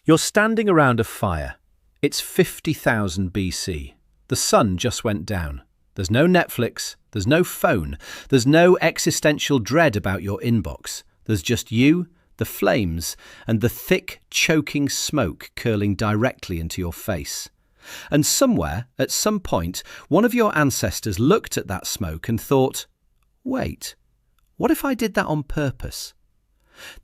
You're standing around a fire. It's 50,000 BC. The sun just went down. There's no Netflix, there's no phone, there's no existential dread about your inbox. There's just you, the flames, and the thick, choking smoke curling directly into your face. And somewhere, at some point, one of your ancestors looked at that smoke and thought, wait, what if I did that on purpose?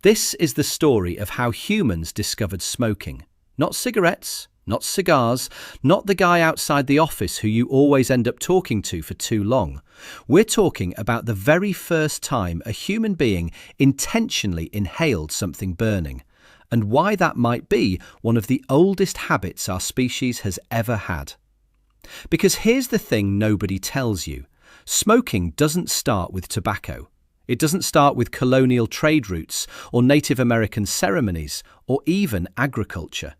This is the story of how humans discovered smoking. Not cigarettes, not cigars, not the guy outside the office who you always end up talking to for too long. We're talking about the very first time a human being intentionally inhaled something burning, and why that might be one of the oldest habits our species has ever had. Because here's the thing nobody tells you. Smoking doesn't start with tobacco. It doesn't start with colonial trade routes or Native American ceremonies or even agriculture.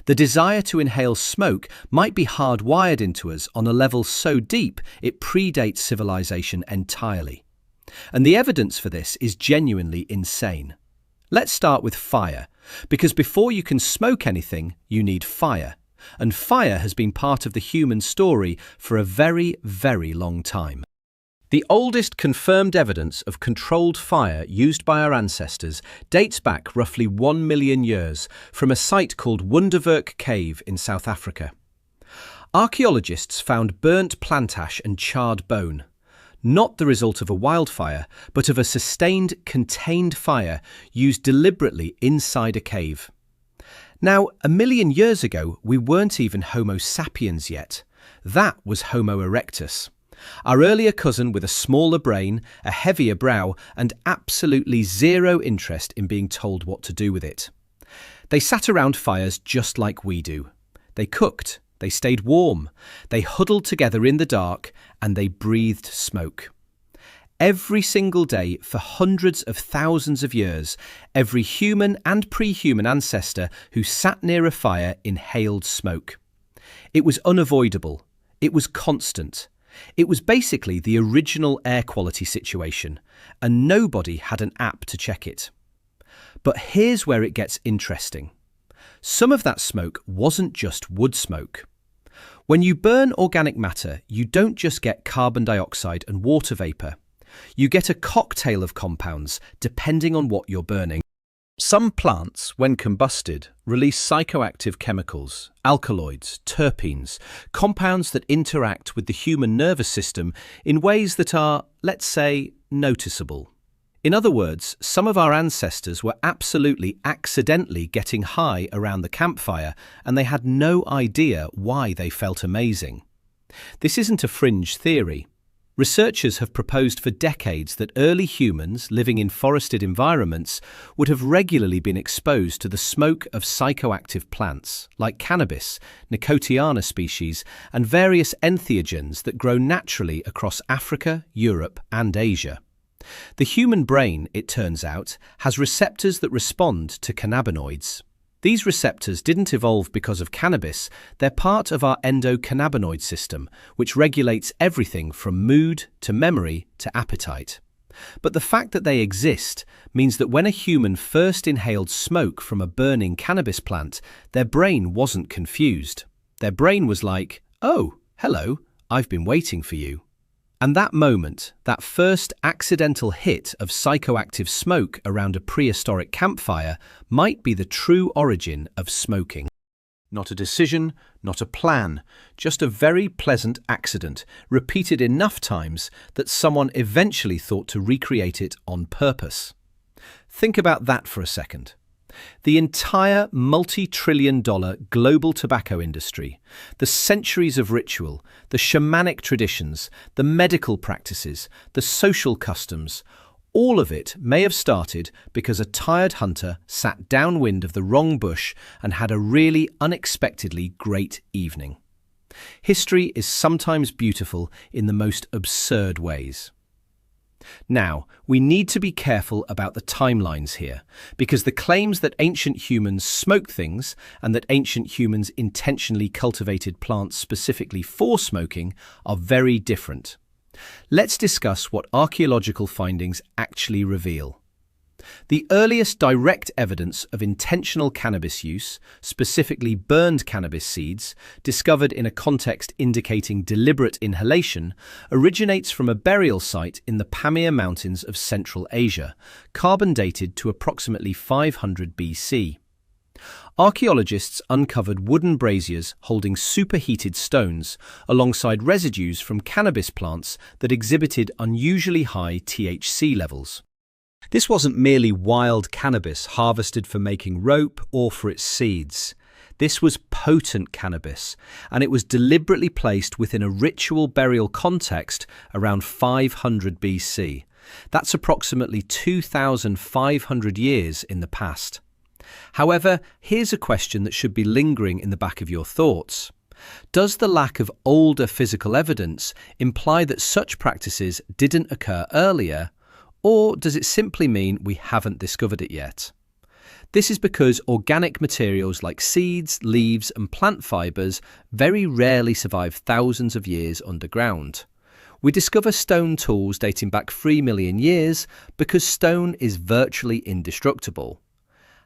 The desire to inhale smoke might be hardwired into us on a level so deep it predates civilization entirely. And the evidence for this is genuinely insane. Let's start with fire, because before you can smoke anything, you need fire. And fire has been part of the human story for a very, very long time. The oldest confirmed evidence of controlled fire used by our ancestors dates back roughly 1 million years from a site called Wonderwerk Cave in South Africa. Archaeologists found burnt plant ash and charred bone, not the result of a wildfire, but of a sustained, contained fire used deliberately inside a cave. Now, 1 million years ago, we weren't even Homo sapiens yet. That was Homo erectus. Our earlier cousin with a smaller brain, a heavier brow, and absolutely zero interest in being told what to do with it. They sat around fires just like we do. They cooked, they stayed warm, they huddled together in the dark, and they breathed smoke. Every single day for hundreds of thousands of years, every human and pre-human ancestor who sat near a fire inhaled smoke. It was unavoidable. It was constant. It was basically the original air quality situation, and nobody had an app to check it. But here's where it gets interesting. Some of that smoke wasn't just wood smoke. When you burn organic matter, you don't just get carbon dioxide and water vapour. You get a cocktail of compounds depending on what you're burning. Some plants, when combusted, release psychoactive chemicals, alkaloids, terpenes, compounds that interact with the human nervous system in ways that are, let's say, noticeable. In other words, some of our ancestors were absolutely accidentally getting high around the campfire, and they had no idea why they felt amazing. This isn't a fringe theory. Researchers have proposed for decades that early humans living in forested environments would have regularly been exposed to the smoke of psychoactive plants, like cannabis, Nicotiana species, and various entheogens that grow naturally across Africa, Europe, and Asia. The human brain, it turns out, has receptors that respond to cannabinoids. These receptors didn't evolve because of cannabis, they're part of our endocannabinoid system, which regulates everything from mood to memory to appetite. But the fact that they exist means that when a human first inhaled smoke from a burning cannabis plant, their brain wasn't confused. Their brain was like, "Oh, hello, I've been waiting for you." And that moment, that first accidental hit of psychoactive smoke around a prehistoric campfire, might be the true origin of smoking. Not a decision, not a plan, just a very pleasant accident, repeated enough times that someone eventually thought to recreate it on purpose. Think about that for a second. The entire multi-trillion-dollar global tobacco industry, the centuries of ritual, the shamanic traditions, the medical practices, the social customs, all of it may have started because a tired hunter sat downwind of the wrong bush and had a really unexpectedly great evening. History is sometimes beautiful in the most absurd ways. Now, we need to be careful about the timelines here, because the claims that ancient humans smoked things and that ancient humans intentionally cultivated plants specifically for smoking are very different. Let's discuss what archaeological findings actually reveal. The earliest direct evidence of intentional cannabis use, specifically burned cannabis seeds, discovered in a context indicating deliberate inhalation, originates from a burial site in the Pamir Mountains of Central Asia, carbon dated to approximately 500 BC. Archaeologists uncovered wooden braziers holding superheated stones alongside residues from cannabis plants that exhibited unusually high THC levels. This wasn't merely wild cannabis harvested for making rope or for its seeds. This was potent cannabis, and it was deliberately placed within a ritual burial context around 500 BC. That's approximately 2,500 years in the past. However, here's a question that should be lingering in the back of your thoughts. Does the lack of older physical evidence imply that such practices didn't occur earlier, or does it simply mean we haven't discovered it yet? This is because organic materials like seeds, leaves, and plant fibers very rarely survive thousands of years underground. We discover stone tools dating back 3 million years because stone is virtually indestructible.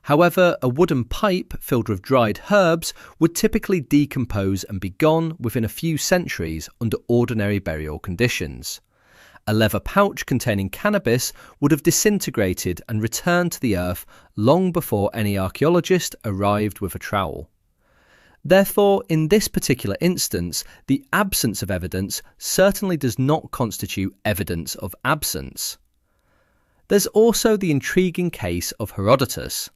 However, a wooden pipe filled with dried herbs would typically decompose and be gone within a few centuries under ordinary burial conditions. A leather pouch containing cannabis would have disintegrated and returned to the earth long before any archaeologist arrived with a trowel. Therefore, in this particular instance, the absence of evidence certainly does not constitute evidence of absence. There's also the intriguing case of Herodotus.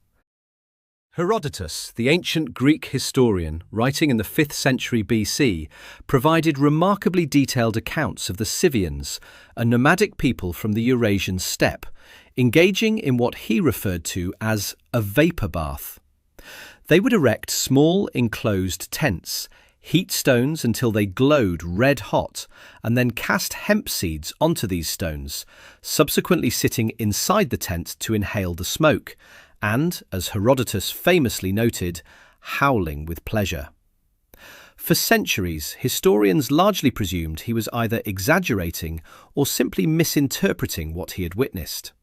Herodotus, the ancient Greek historian, writing in the 5th century BC, provided remarkably detailed accounts of the Scythians, a nomadic people from the Eurasian steppe, engaging in what he referred to as a vapour bath. They would erect small enclosed tents, heat stones until they glowed red hot, and then cast hemp seeds onto these stones, subsequently sitting inside the tent to inhale the smoke, and, as Herodotus famously noted, howling with pleasure. For centuries, historians largely presumed he was either exaggerating or simply misinterpreting what he had witnessed.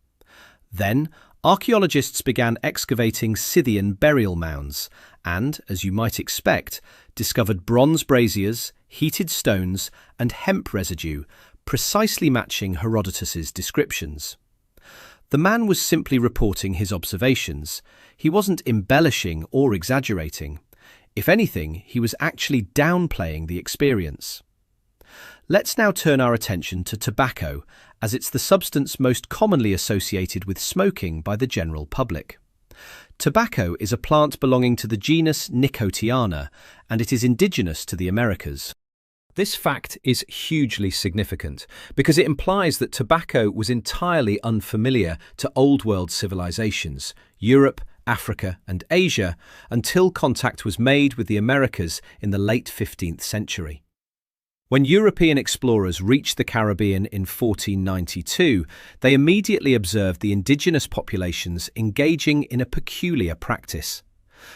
Then, archaeologists began excavating Scythian burial mounds and, as you might expect, discovered bronze braziers, heated stones, and hemp residue, precisely matching Herodotus's descriptions. The man was simply reporting his observations. He wasn't embellishing or exaggerating. If anything, he was actually downplaying the experience. Let's now turn our attention to tobacco, as it's the substance most commonly associated with smoking by the general public. Tobacco is a plant belonging to the genus Nicotiana, and it is indigenous to the Americas. This fact is hugely significant because it implies that tobacco was entirely unfamiliar to Old World civilizations, Europe, Africa, and Asia, until contact was made with the Americas in the late 15th century. When European explorers reached the Caribbean in 1492, they immediately observed the indigenous populations engaging in a peculiar practice.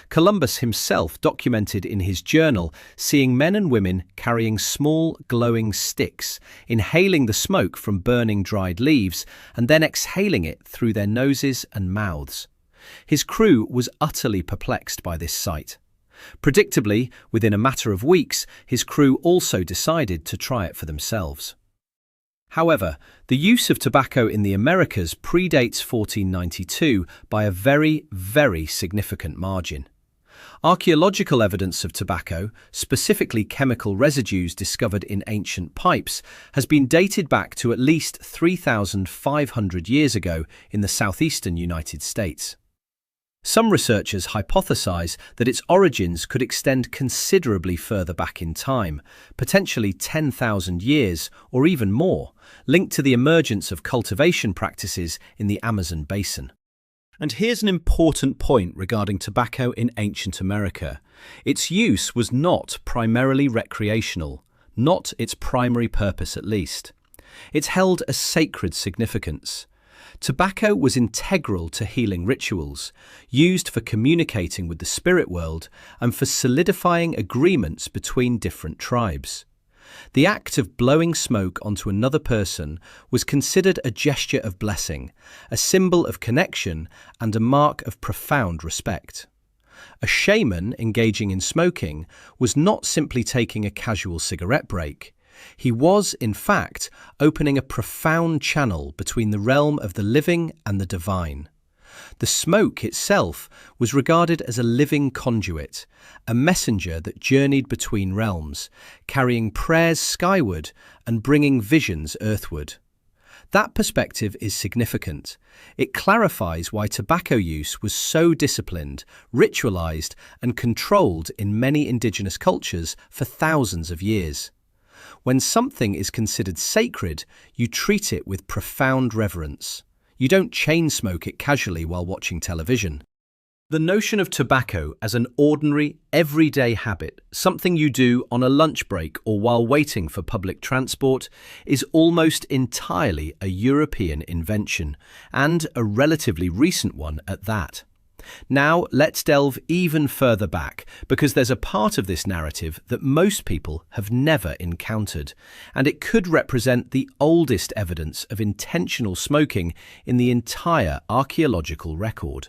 Columbus himself documented in his journal seeing men and women carrying small glowing sticks, inhaling the smoke from burning dried leaves, and then exhaling it through their noses and mouths. His crew was utterly perplexed by this sight. Predictably, within a matter of weeks, his crew also decided to try it for themselves. However, the use of tobacco in the Americas predates 1492 by a very, very significant margin. Archaeological evidence of tobacco, specifically chemical residues discovered in ancient pipes, has been dated back to at least 3,500 years ago in the southeastern United States. Some researchers hypothesize that its origins could extend considerably further back in time, potentially 10,000 years or even more, linked to the emergence of cultivation practices in the Amazon basin. And here's an important point regarding tobacco in ancient America. Its use was not primarily recreational, not its primary purpose at least. It held a sacred significance. Tobacco was integral to healing rituals, used for communicating with the spirit world and for solidifying agreements between different tribes. The act of blowing smoke onto another person was considered a gesture of blessing, a symbol of connection, and a mark of profound respect. A shaman engaging in smoking was not simply taking a casual cigarette break. He was, in fact, opening a profound channel between the realm of the living and the divine. The smoke itself was regarded as a living conduit, a messenger that journeyed between realms, carrying prayers skyward and bringing visions earthward. That perspective is significant. It clarifies why tobacco use was so disciplined, ritualized, and controlled in many indigenous cultures for thousands of years. When something is considered sacred, you treat it with profound reverence. You don't chain smoke it casually while watching television. The notion of tobacco as an ordinary, everyday habit, something you do on a lunch break or while waiting for public transport, is almost entirely a European invention, and a relatively recent one at that. Now, let's delve even further back, because there's a part of this narrative that most people have never encountered, and it could represent the oldest evidence of intentional smoking in the entire archaeological record.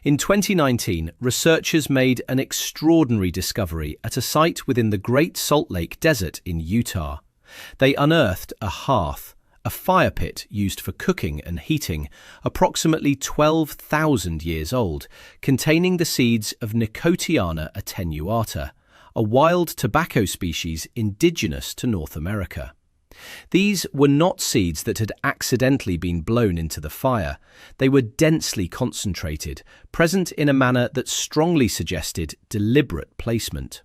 In 2019, researchers made an extraordinary discovery at a site within the Great Salt Lake Desert in Utah. They unearthed a hearth, a fire pit used for cooking and heating, approximately 12,000 years old, containing the seeds of Nicotiana attenuata, a wild tobacco species indigenous to North America. These were not seeds that had accidentally been blown into the fire. They were densely concentrated, present in a manner that strongly suggested deliberate placement.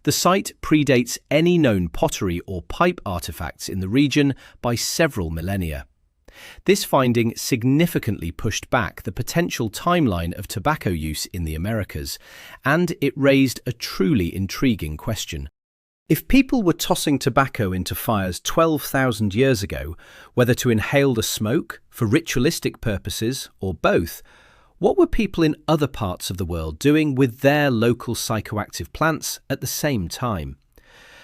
The site predates any known pottery or pipe artifacts in the region by several millennia. This finding significantly pushed back the potential timeline of tobacco use in the Americas, and it raised a truly intriguing question. If people were tossing tobacco into fires 12,000 years ago, whether to inhale the smoke, for ritualistic purposes, or both, what were people in other parts of the world doing with their local psychoactive plants at the same time?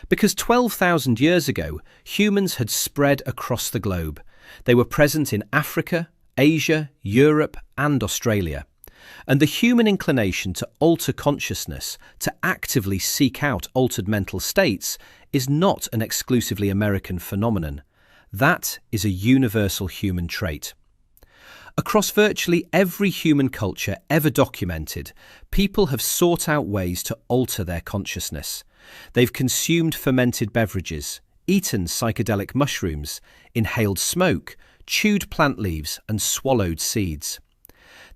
Because 12,000 years ago, humans had spread across the globe. They were present in Africa, Asia, Europe, and Australia. And the human inclination to alter consciousness, to actively seek out altered mental states, is not an exclusively American phenomenon. That is a universal human trait. Across virtually every human culture ever documented, people have sought out ways to alter their consciousness. They've consumed fermented beverages, eaten psychedelic mushrooms, inhaled smoke, chewed plant leaves, and swallowed seeds.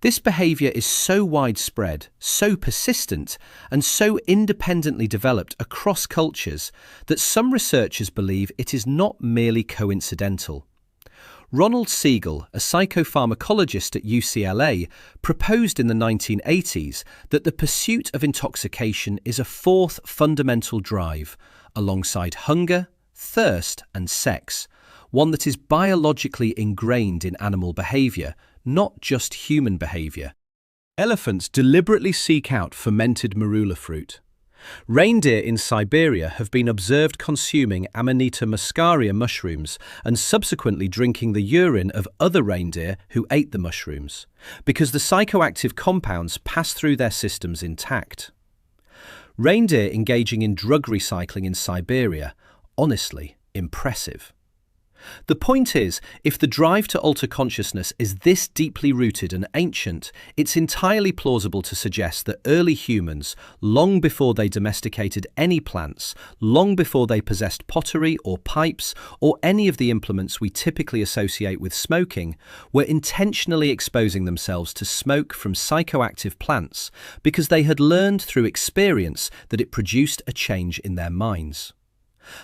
This behavior is so widespread, so persistent, and so independently developed across cultures that some researchers believe it is not merely coincidental. Ronald Siegel, a psychopharmacologist at UCLA, proposed in the 1980s that the pursuit of intoxication is a fourth fundamental drive, alongside hunger, thirst, and sex, one that is biologically ingrained in animal behavior, not just human behavior. Elephants deliberately seek out fermented marula fruit. Reindeer in Siberia have been observed consuming Amanita muscaria mushrooms and subsequently drinking the urine of other reindeer who ate the mushrooms, because the psychoactive compounds pass through their systems intact. Reindeer engaging in drug recycling in Siberia, honestly, impressive. The point is, if the drive to alter consciousness is this deeply rooted and ancient, it's entirely plausible to suggest that early humans, long before they domesticated any plants, long before they possessed pottery or pipes or any of the implements we typically associate with smoking, were intentionally exposing themselves to smoke from psychoactive plants because they had learned through experience that it produced a change in their minds.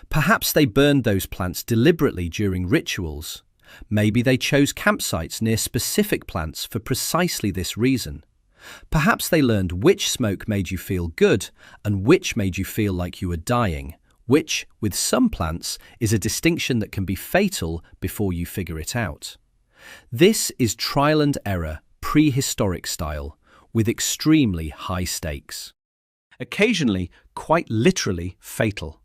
Perhaps they burned those plants deliberately during rituals. Maybe they chose campsites near specific plants for precisely this reason. Perhaps they learned which smoke made you feel good and which made you feel like you were dying, which, with some plants, is a distinction that can be fatal before you figure it out. This is trial and error, prehistoric style, with extremely high stakes. Occasionally, quite literally, fatal.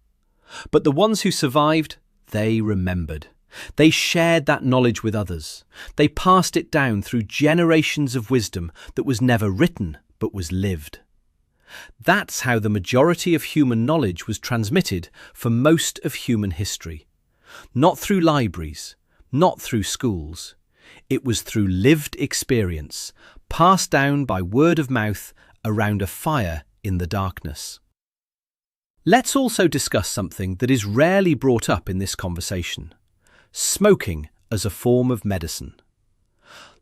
But the ones who survived, they remembered. They shared that knowledge with others. They passed it down through generations of wisdom that was never written but was lived. That's how the majority of human knowledge was transmitted for most of human history. Not through libraries, not through schools. It was through lived experience, passed down by word of mouth around a fire in the darkness. Let's also discuss something that is rarely brought up in this conversation: smoking as a form of medicine.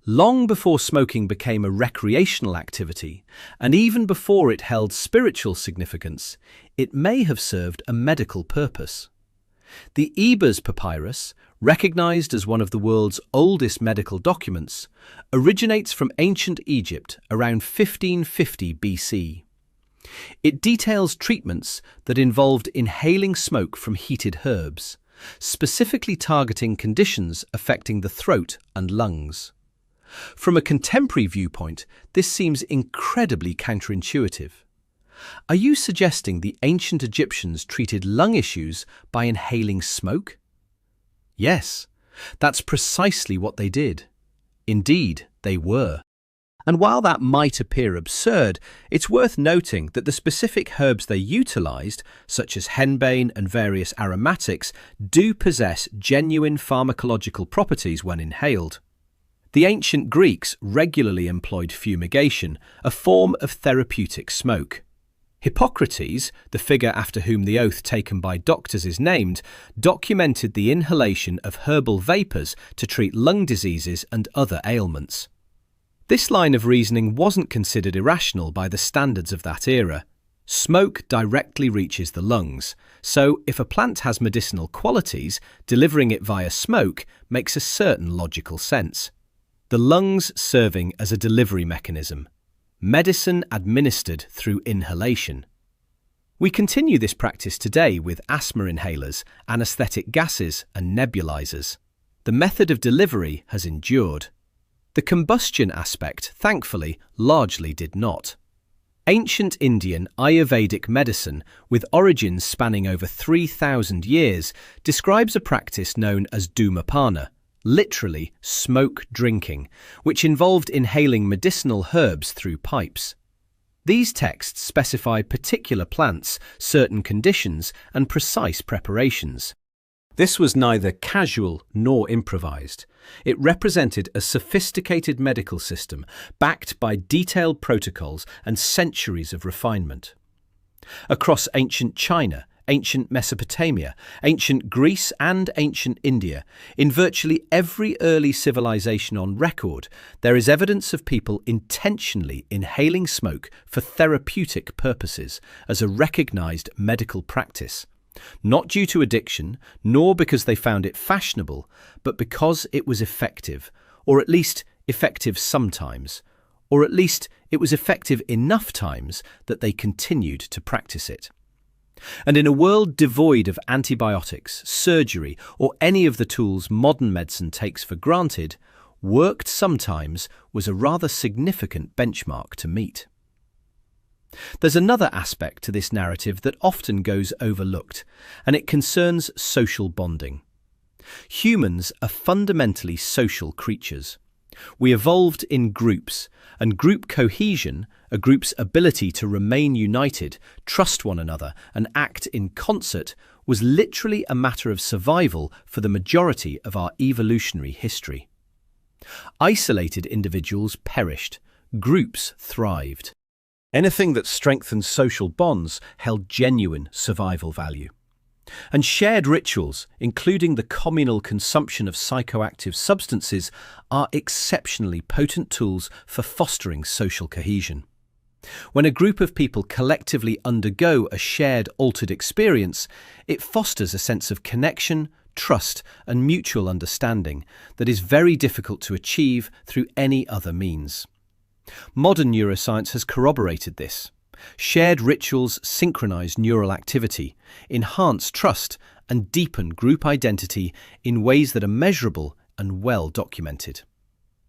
Long before smoking became a recreational activity, and even before it held spiritual significance, it may have served a medical purpose. The Ebers Papyrus, recognized as one of the world's oldest medical documents, originates from ancient Egypt around 1550 BC. It details treatments that involved inhaling smoke from heated herbs, specifically targeting conditions affecting the throat and lungs. From a contemporary viewpoint, this seems incredibly counterintuitive. Are you suggesting the ancient Egyptians treated lung issues by inhaling smoke? Yes, that's precisely what they did. Indeed, they were. And while that might appear absurd, it's worth noting that the specific herbs they utilized, such as henbane and various aromatics, do possess genuine pharmacological properties when inhaled. The ancient Greeks regularly employed fumigation, a form of therapeutic smoke. Hippocrates, the figure after whom the oath taken by doctors is named, documented the inhalation of herbal vapours to treat lung diseases and other ailments. This line of reasoning wasn't considered irrational by the standards of that era. Smoke directly reaches the lungs, so if a plant has medicinal qualities, delivering it via smoke makes a certain logical sense. The lungs serving as a delivery mechanism. Medicine administered through inhalation. We continue this practice today with asthma inhalers, anesthetic gases, and nebulizers. The method of delivery has endured. The combustion aspect, thankfully, largely did not. Ancient Indian Ayurvedic medicine, with origins spanning over 3,000 years, describes a practice known as dhumapana, literally smoke drinking, which involved inhaling medicinal herbs through pipes. These texts specify particular plants, certain conditions, and precise preparations. This was neither casual nor improvised. It represented a sophisticated medical system backed by detailed protocols and centuries of refinement. Across ancient China, ancient Mesopotamia, ancient Greece and ancient India, in virtually every early civilization on record, there is evidence of people intentionally inhaling smoke for therapeutic purposes as a recognized medical practice. Not due to addiction, nor because they found it fashionable, but because it was effective, or at least effective sometimes, or at least it was effective enough times that they continued to practice it. And in a world devoid of antibiotics, surgery, or any of the tools modern medicine takes for granted, worked sometimes was a rather significant benchmark to meet. There's another aspect to this narrative that often goes overlooked, and it concerns social bonding. Humans are fundamentally social creatures. We evolved in groups, and group cohesion, a group's ability to remain united, trust one another, and act in concert, was literally a matter of survival for the majority of our evolutionary history. Isolated individuals perished, groups thrived. Anything that strengthened social bonds held genuine survival value. And shared rituals, including the communal consumption of psychoactive substances, are exceptionally potent tools for fostering social cohesion. When a group of people collectively undergo a shared altered experience, it fosters a sense of connection, trust, and mutual understanding that is very difficult to achieve through any other means. Modern neuroscience has corroborated this. Shared rituals synchronize neural activity, enhance trust, and deepen group identity in ways that are measurable and well documented.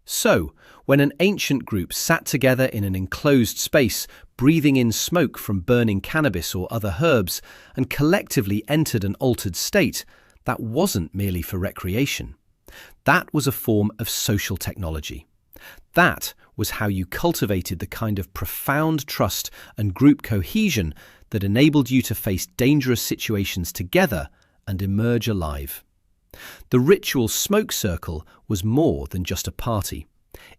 So, when an ancient group sat together in an enclosed space, breathing in smoke from burning cannabis or other herbs, and collectively entered an altered state, that wasn't merely for recreation. That was a form of social technology. That was how you cultivated the kind of profound trust and group cohesion that enabled you to face dangerous situations together and emerge alive. The ritual smoke circle was more than just a party.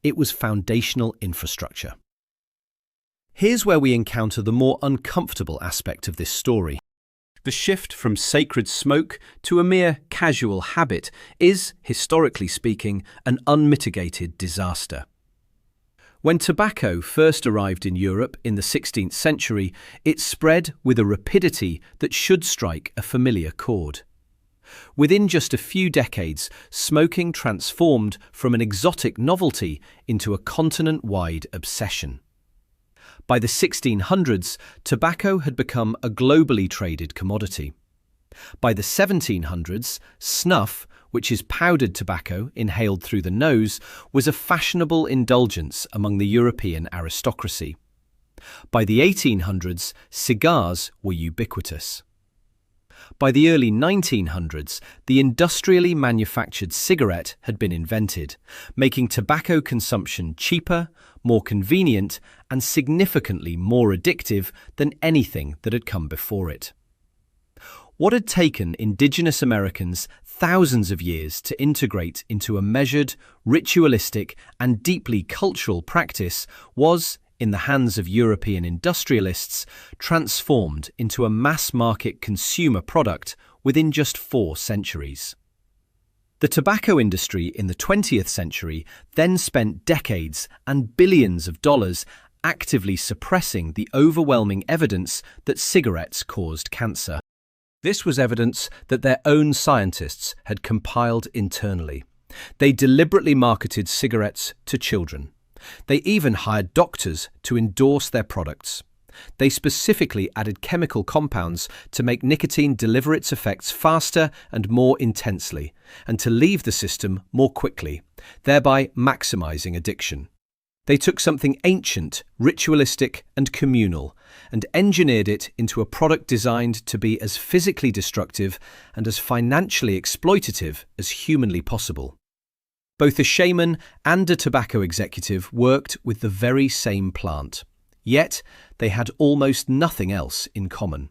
It was foundational infrastructure. Here's where we encounter the more uncomfortable aspect of this story. The shift from sacred smoke to a mere casual habit is, historically speaking, an unmitigated disaster. When tobacco first arrived in Europe in the 16th century, it spread with a rapidity that should strike a familiar chord. Within just a few decades, smoking transformed from an exotic novelty into a continent-wide obsession. By the 1600s, tobacco had become a globally traded commodity. By the 1700s, snuff, which is powdered tobacco inhaled through the nose, was a fashionable indulgence among the European aristocracy. By the 1800s, cigars were ubiquitous. By the early 1900s, the industrially manufactured cigarette had been invented, making tobacco consumption cheaper, more convenient, and significantly more addictive than anything that had come before it. What had taken indigenous Americans thousands of years to integrate into a measured, ritualistic, and deeply cultural practice was, in the hands of European industrialists, transformed into a mass-market consumer product within just 4 centuries. The tobacco industry in the 20th century then spent decades and billions of dollars actively suppressing the overwhelming evidence that cigarettes caused cancer. This was evidence that their own scientists had compiled internally. They deliberately marketed cigarettes to children. They even hired doctors to endorse their products. They specifically added chemical compounds to make nicotine deliver its effects faster and more intensely, and to leave the system more quickly, thereby maximizing addiction. They took something ancient, ritualistic, and communal, and engineered it into a product designed to be as physically destructive and as financially exploitative as humanly possible. Both a shaman and a tobacco executive worked with the very same plant, yet they had almost nothing else in common.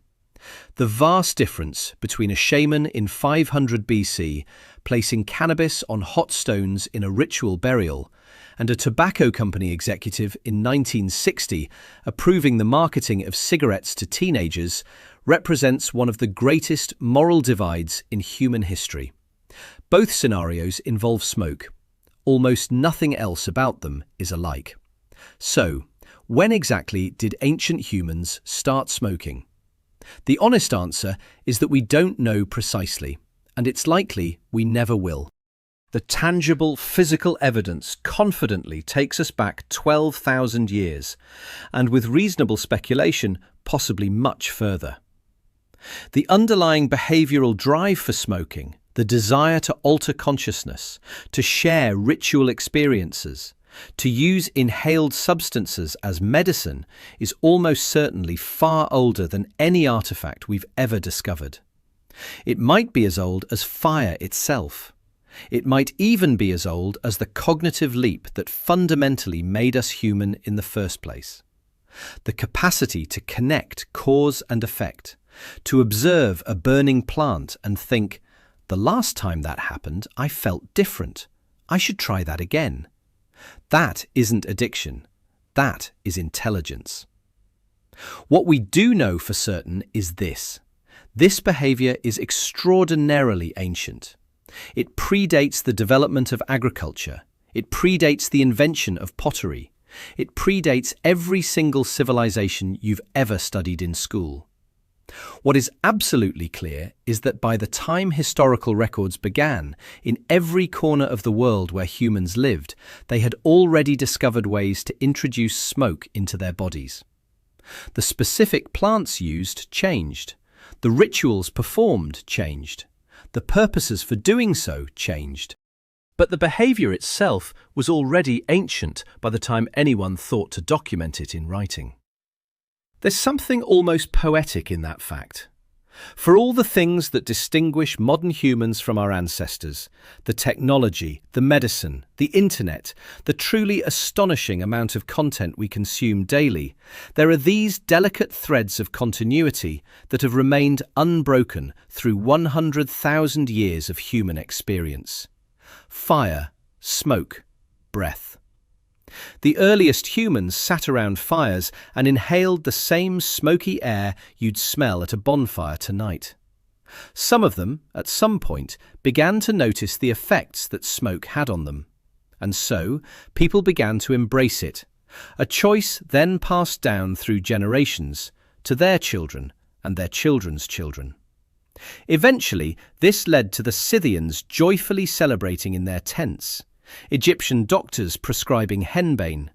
The vast difference between a shaman in 500 BC placing cannabis on hot stones in a ritual burial and a tobacco company executive in 1960 approving the marketing of cigarettes to teenagers represents one of the greatest moral divides in human history. Both scenarios involve smoke. Almost nothing else about them is alike. So, when exactly did ancient humans start smoking? The honest answer is that we don't know precisely, and it's likely we never will. The tangible physical evidence confidently takes us back 12,000 years, and with reasonable speculation, possibly much further. The underlying behavioral drive for smoking, the desire to alter consciousness, to share ritual experiences, to use inhaled substances as medicine, is almost certainly far older than any artifact we've ever discovered. It might be as old as fire itself. It might even be as old as the cognitive leap that fundamentally made us human in the first place. The capacity to connect cause and effect, to observe a burning plant and think, the last time that happened, I felt different. I should try that again. That isn't addiction. That is intelligence. What we do know for certain is this. This behavior is extraordinarily ancient. It predates the development of agriculture. It predates the invention of pottery. It predates every single civilization you've ever studied in school. What is absolutely clear is that by the time historical records began, in every corner of the world where humans lived, they had already discovered ways to introduce smoke into their bodies. The specific plants used changed. The rituals performed changed. The purposes for doing so changed. But the behaviour itself was already ancient by the time anyone thought to document it in writing. There's something almost poetic in that fact. For all the things that distinguish modern humans from our ancestors, the technology, the medicine, the internet, the truly astonishing amount of content we consume daily, there are these delicate threads of continuity that have remained unbroken through 100,000 years of human experience. Fire, smoke, breath. The earliest humans sat around fires and inhaled the same smoky air you'd smell at a bonfire tonight. Some of them, at some point, began to notice the effects that smoke had on them. And so, people began to embrace it, a choice then passed down through generations to their children and their children's children. Eventually, this led to the Scythians joyfully celebrating in their tents, Egyptian doctors prescribing henbane,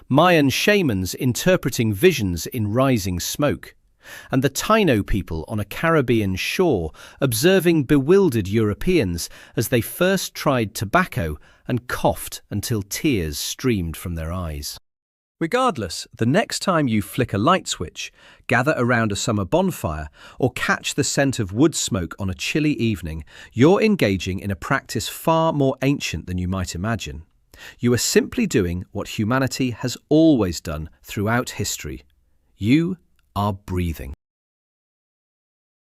Mayan shamans interpreting visions in rising smoke, and the Taino people on a Caribbean shore observing bewildered Europeans as they first tried tobacco and coughed until tears streamed from their eyes. Regardless, the next time you flick a light switch, gather around a summer bonfire, or catch the scent of wood smoke on a chilly evening, you're engaging in a practice far more ancient than you might imagine. You are simply doing what humanity has always done throughout history. You are breathing.